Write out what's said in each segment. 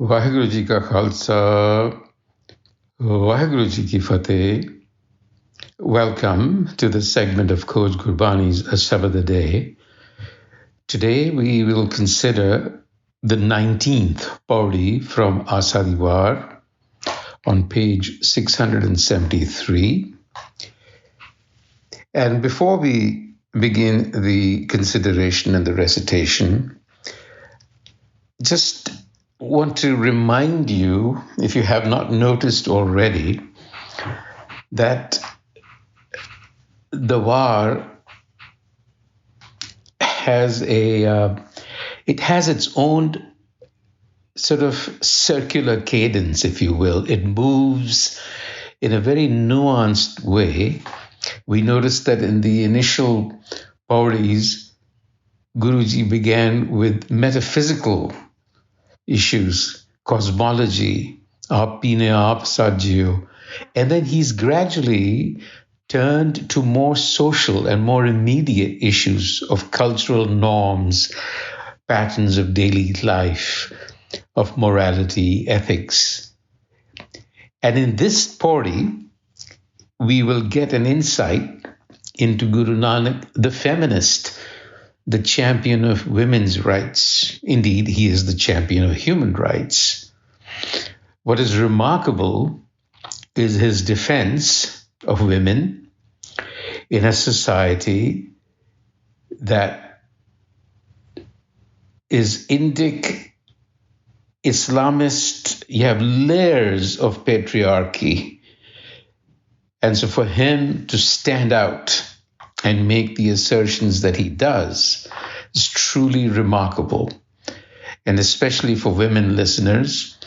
ਵਾਹਿਗੁਰੂ ਜੀ ਕਾ ਖਾਲਸਾ ਵਾਹਿਗੁਰੂ ਜੀ ਕੀ ਫਤਿਹ. Welcome to the segment of Coach Gurbani's a-sabad-a-day. Today we will consider the 19th pauri from Asadiwar on page 673. And before we begin the consideration and the recitation, just want to remind you, if you have not noticed already, that the war has it has its own sort of circular cadence, if you will. It moves in a very nuanced way. We noticed that in the initial pauris, Guruji began with metaphysical issues, cosmology, a-sabad-a-day, and then he's gradually turned to more social and more immediate issues of cultural norms, patterns of daily life, of morality, ethics. And in this pauri, we will get an insight into Guru Nanak, the feminist, the champion of women's rights. Indeed, he is the champion of human rights. What is remarkable is his defense of women in a society that is Indic, Islamist. You have layers of patriarchy. And so for him to stand out and make the assertions that he does is truly remarkable. And especially for women listeners,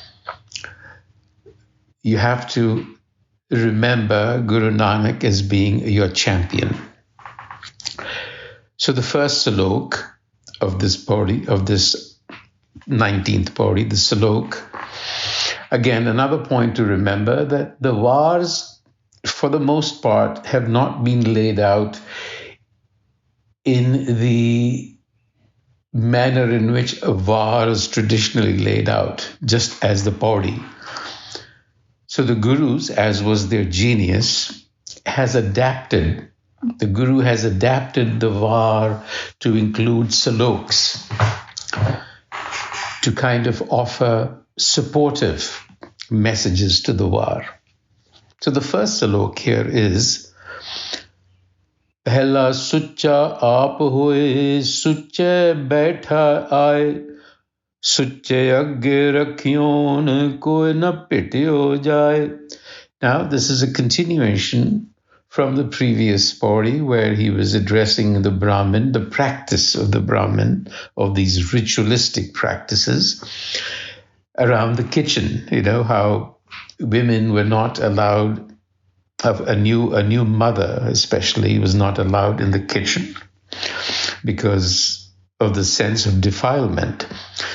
you have to remember Guru Nanak as being your champion. So the first salok of this pauri, of this 19th pauri, the salok, again, another point to remember, that the wars, for the most part, have not been laid out in the manner in which a war is traditionally laid out, just as the pauri. So the gurus, as was their genius, has adapted, the guru has adapted the var to include saloks, to kind of offer supportive messages to the var. So the first salok here is Pahila Sucha Aap Hoi, Sucha Aap, Suche agge rakhiyon koi na pityo jaye. Now, this is a continuation from the previous pauri where he was addressing the Brahmin, the practice of the Brahmin, of these ritualistic practices around the kitchen. You know, how women were not allowed, a new mother especially was not allowed in the kitchen because of the sense of defilement.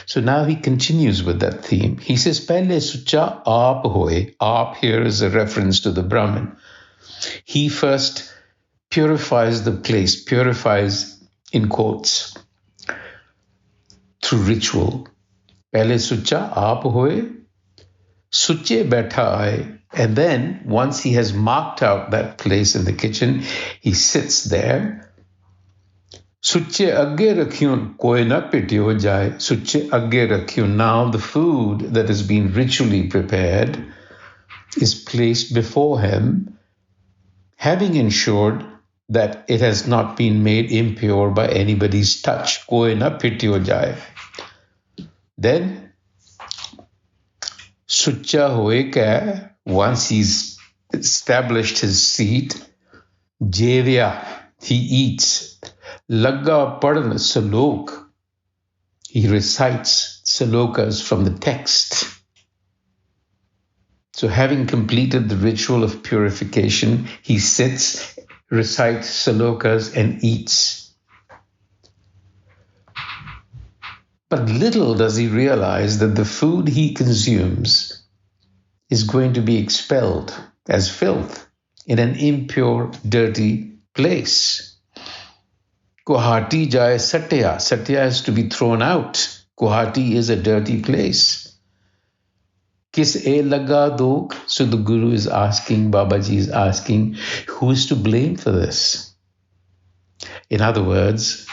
So now he continues with that theme. He says, Pehle Sucha Aap Hoi. Aap here is a reference to the Brahmin. He first purifies the place, purifies in quotes, through ritual. Pehle Sucha Aap Hoi, Suche Baitha Aaye. And then, once he has marked out that place in the kitchen, he sits there. Suche agge rakhyun koi na pityo jaye. Suche agge rakhyun. Now the food that has been ritually prepared is placed before him, having ensured that it has not been made impure by anybody's touch. Koi na pityo jaye. Then, Sucha Hoye ka, once he's established his seat, Jevya, he eats. Lagga padan salok, he recites salokas from the text. So having completed the ritual of purification, he sits, recites salokas and eats. But little does he realize that the food he consumes is going to be expelled as filth in an impure, dirty place. Guwahati jaye satya. Satya is to be thrown out. Guwahati is a dirty place. Kis e laga dog? So the Guru is asking, Babaji is asking, who is to blame for this? In other words,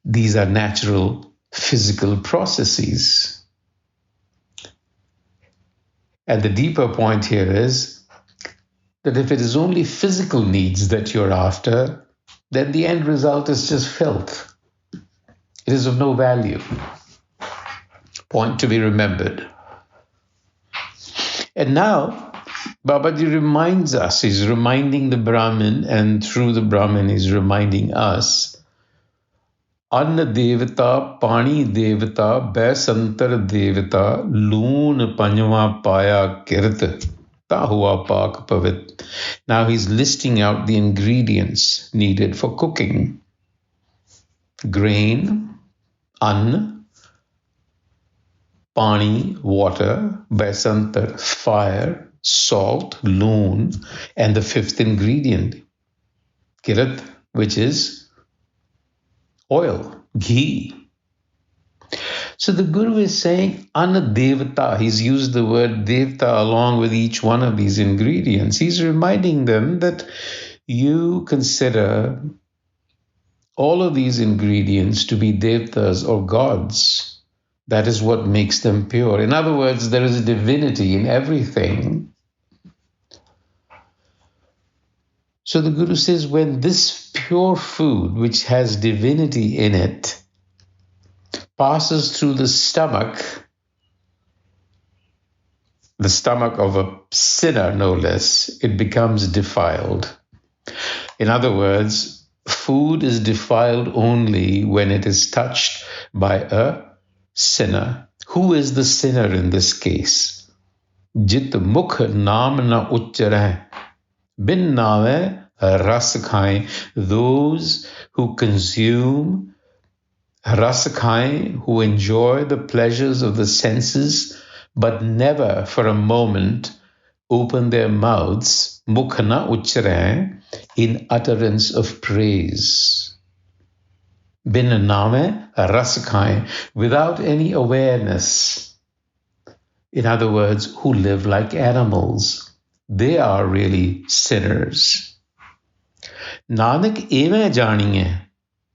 these are natural physical processes. And the deeper point here is that if it is only physical needs that you're after, then the end result is just filth. It is of no value. Point to be remembered. And now, Babaji reminds us, he's reminding the Brahmin, and through the Brahmin, he's reminding us, Anna Devata, Pani Devata, Baisantar Devata, Loon Panjava Paya Kirt, Tahua Pak Pavit. Now he's listing out the ingredients needed for cooking. Grain, Anna, Pani, water, Baisantar, fire, salt, loon, and the fifth ingredient, Kirat, which is oil, ghee. So the Guru is saying, Anna Devata, he's used the word Devata along with each one of these ingredients. He's reminding them that you consider all of these ingredients to be Devatas or gods. That is what makes them pure. In other words, there is a divinity in everything. So the Guru says, when this pure food, which has divinity in it, passes through the stomach of a sinner, no less, it becomes defiled. In other words, food is defiled only when it is touched by a sinner. Who is the sinner in this case? Jit mukh naam na uchchareh, bin naave ras khaye. Those who consume ras khaye, who enjoy the pleasures of the senses, but never for a moment open their mouths, mukh na uchchareh, in utterance of praise. Bin naame ras khaye, without any awareness. In other words, who live like animals. They are really sinners. Nanak eve janiye,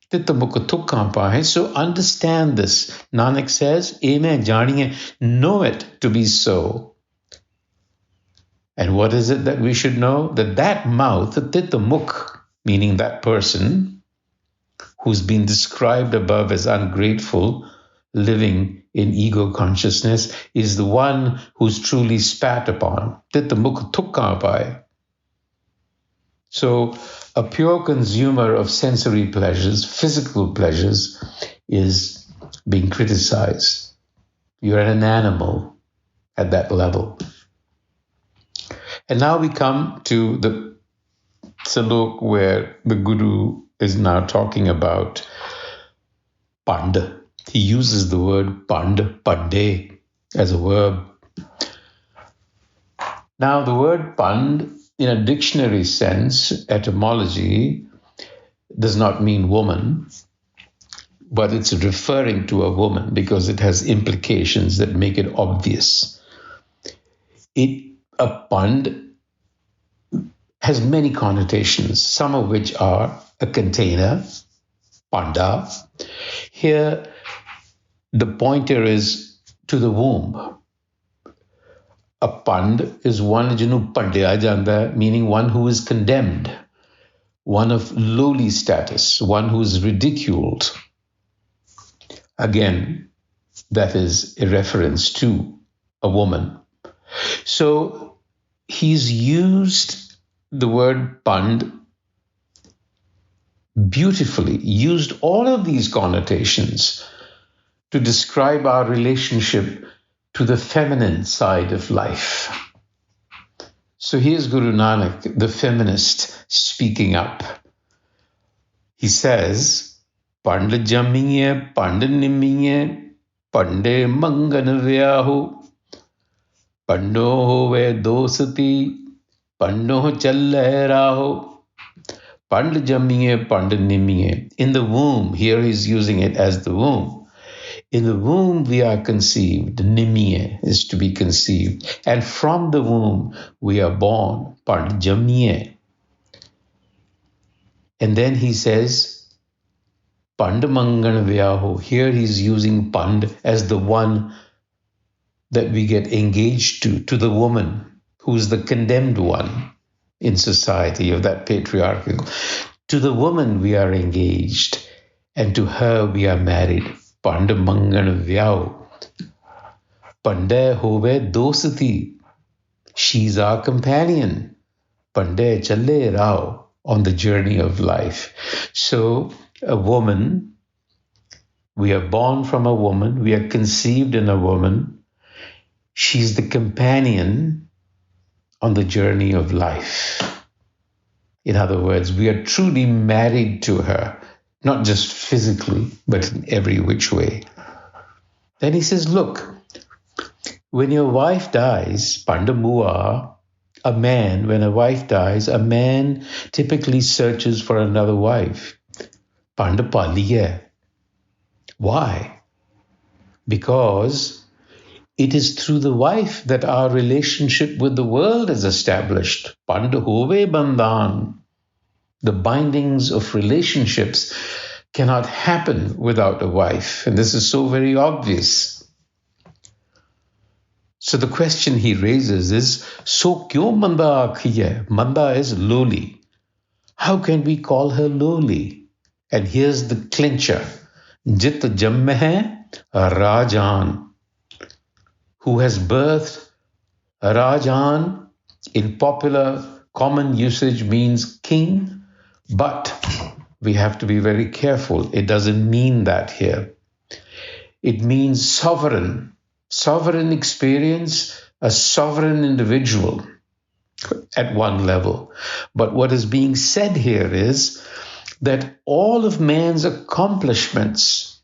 tit mukh thukkan pahe. So understand this. Nanak says, eve janiye, know it to be so. And what is it that we should know? That mouth, tit mukh, meaning that person who's been described above as ungrateful, living in ego consciousness, is the one who's truly spat upon. So a pure consumer of sensory pleasures, physical pleasures, is being criticized. You're an animal at that level. And now we come to the salok where the Guru is now talking about pand. He uses the word pand, pande, as a verb. Now, the word pand, in a dictionary sense, etymology, does not mean woman, but it's referring to a woman because it has implications that make it obvious. A pand has many connotations, some of which are a container, panda. Here, the pointer is to the womb. A pand is one jinu pandya janda, meaning one who is condemned, one of lowly status, one who is ridiculed. Again, that is a reference to a woman. So he's used the word pand beautifully, used all of these connotations to describe our relationship to the feminine side of life. So here's Guru Nanak, the feminist, speaking up. He says, Pand jamiye, pand nimiye, pande mangan vyahu, pando hove dosati, pando challe raho. Pand jamiye, pand nimiye. In the womb, here he's using it as the womb. In the womb we are conceived. Nimiye is to be conceived. And from the womb we are born. Pad jamiye. And then he says, Pandamangan Vyaho. Here he's using Pand as the one that we get engaged to the woman who's the condemned one in society of that patriarchal. To the woman we are engaged, and to her we are married. Pandamangan Vyaho. Pandey hove dosthi. She's our companion. Pandey challe rao. On the journey of life. So a woman, we are born from a woman, we are conceived in a woman. She's the companion on the journey of life. In other words, we are truly married to her, not just physically, but in every which way. Then he says, look, when your wife dies, Pandamua, a man, when a wife dies, a man typically searches for another wife. Pandapaliya. Why? Because it is through the wife that our relationship with the world is established. Pandahove bandhan. The bindings of relationships cannot happen without a wife. And this is so very obvious. So the question he raises is, so kyo manda akhiye? Manda is lowly. How can we call her lowly? And here's the clincher. Jit jamme hai Rajan. Who has birthed Rajan in popular common usage means king, but we have to be very careful. It doesn't mean that here. It means sovereign. Sovereign experience, a sovereign individual at one level. But what is being said here is that all of man's accomplishments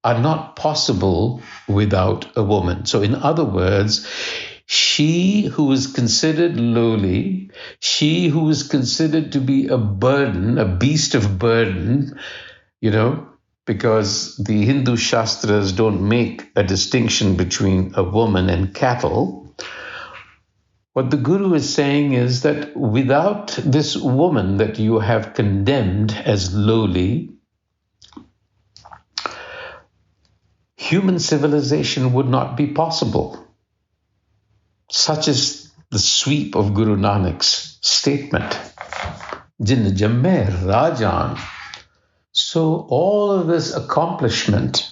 are not possible without a woman. So in other words, she who is considered lowly, she who is considered to be a burden, a beast of burden, because the Hindu Shastras don't make a distinction between a woman and cattle. What the Guru is saying is that without this woman that you have condemned as lowly, human civilization would not be possible. Such is the sweep of Guru Nanak's statement. Jin jamme Rajan. So all of this accomplishment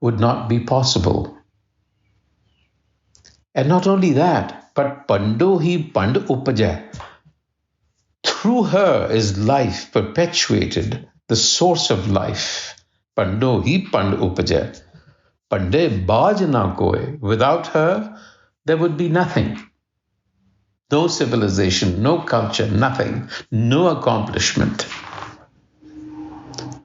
would not be possible. And not only that, but Pando hi Pand upaja. Through her is life perpetuated, the source of life. Pando hi Pand upaja. Pande baaj na koe. Without her, there would be nothing. No civilization, no culture, nothing, no accomplishment.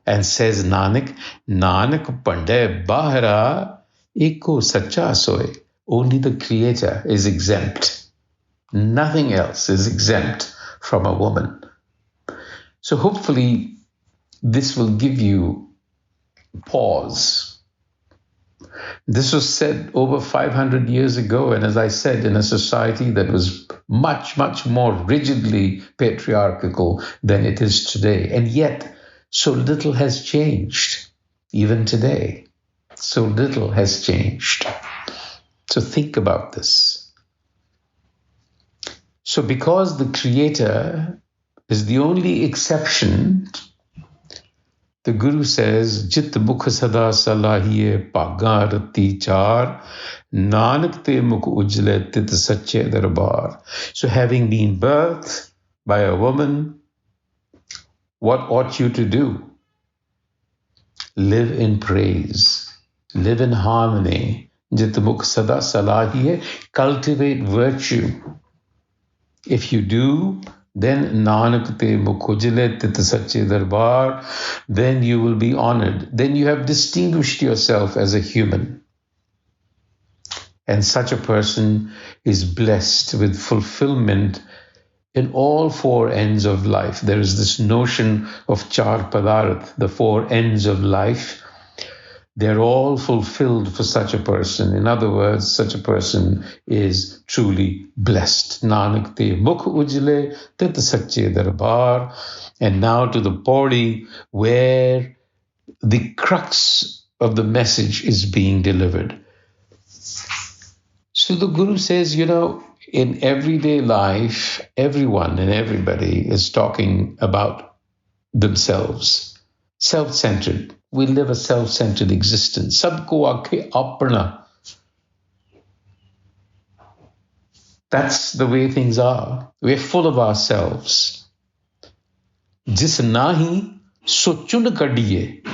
And says Nanak Pandey Bahara Eko Sacha Soy. Only the Creator is exempt. Nothing else is exempt from a woman. So hopefully this will give you pause. This was said over 500 years ago, and as I said, in a society that was much, much more rigidly patriarchal than it is today. And yet, so little has changed, even today. So little has changed. So think about this. So because the Creator is the only exception, the Guru says, Jit mukh sada salahiye pagarati char, Nanak te mukh ujle tit sache darbar. So having been birthed by a woman, what ought you to do? Live in praise, live in harmony. Jitmukh sada salahiye, cultivate virtue. If you do, then Nanak te mukhujle tit sache darbar, then you will be honored. Then you have distinguished yourself as a human. And such a person is blessed with fulfillment In all four ends of life, there is this notion of char padarth, the four ends of life. They're all fulfilled for such a person. In other words, such a person is truly blessed. Nanak te mukh ujle tit sache darbar. And now to the pauri where the crux of the message is being delivered. So the Guru says, in everyday life, everyone and everybody is talking about themselves, self-centered. We live a self-centered existence. Sabko aakhe apna. That's the way things are. We're full of ourselves. Jis nahi so chun kadiye.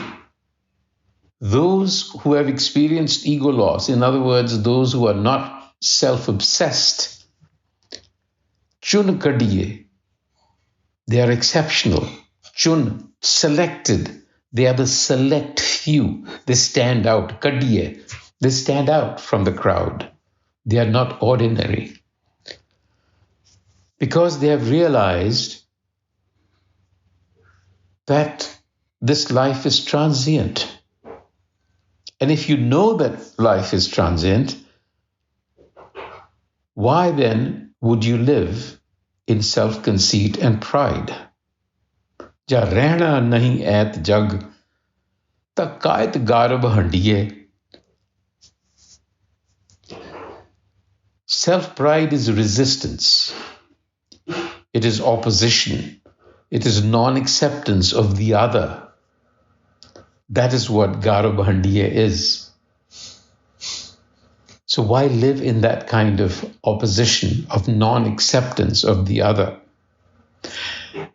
Those who have experienced ego loss, in other words, those who are not self-obsessed, chun kadiye, they are exceptional. Chun, selected. They are the select few. They stand out. Kadiye, they stand out from the crowd. They are not ordinary. Because they have realized that this life is transient. And if you know that life is transient, why then would you live in self-conceit and pride? Ja rehna nahi et jag, ta kait garb handiye. Self-pride is resistance. It is opposition. It is non-acceptance of the other. That is what Garabhandiya is. So why live in that kind of opposition, of non-acceptance of the other?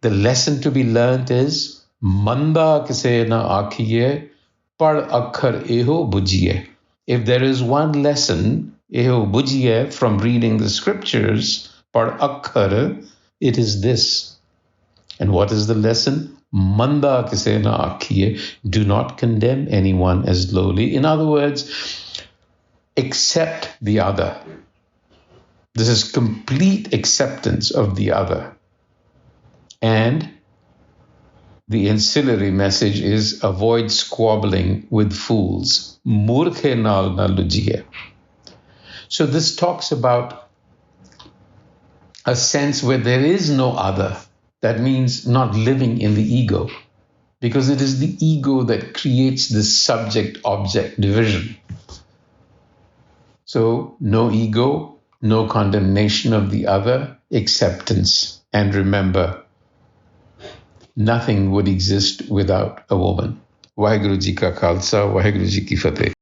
The lesson to be learned is, Manda kise na akhiye, pad akhar eho bujiye. If there is one lesson, eho bujiye, from reading the scriptures, pad akhar, it is this. And what is the lesson? Manda kise na akhiye. Do not condemn anyone as lowly. In other words, accept the other. This is complete acceptance of the other. And the ancillary message is avoid squabbling with fools. Murkhe naal na lujiye. So this talks about a sense where there is no other. That means not living in the ego, because it is the ego that creates this subject-object division. So no ego, no condemnation of the other, acceptance. And remember, nothing would exist without a woman. Waheguru Ji ka Khalsa, Waheguru Ji ki Fateh.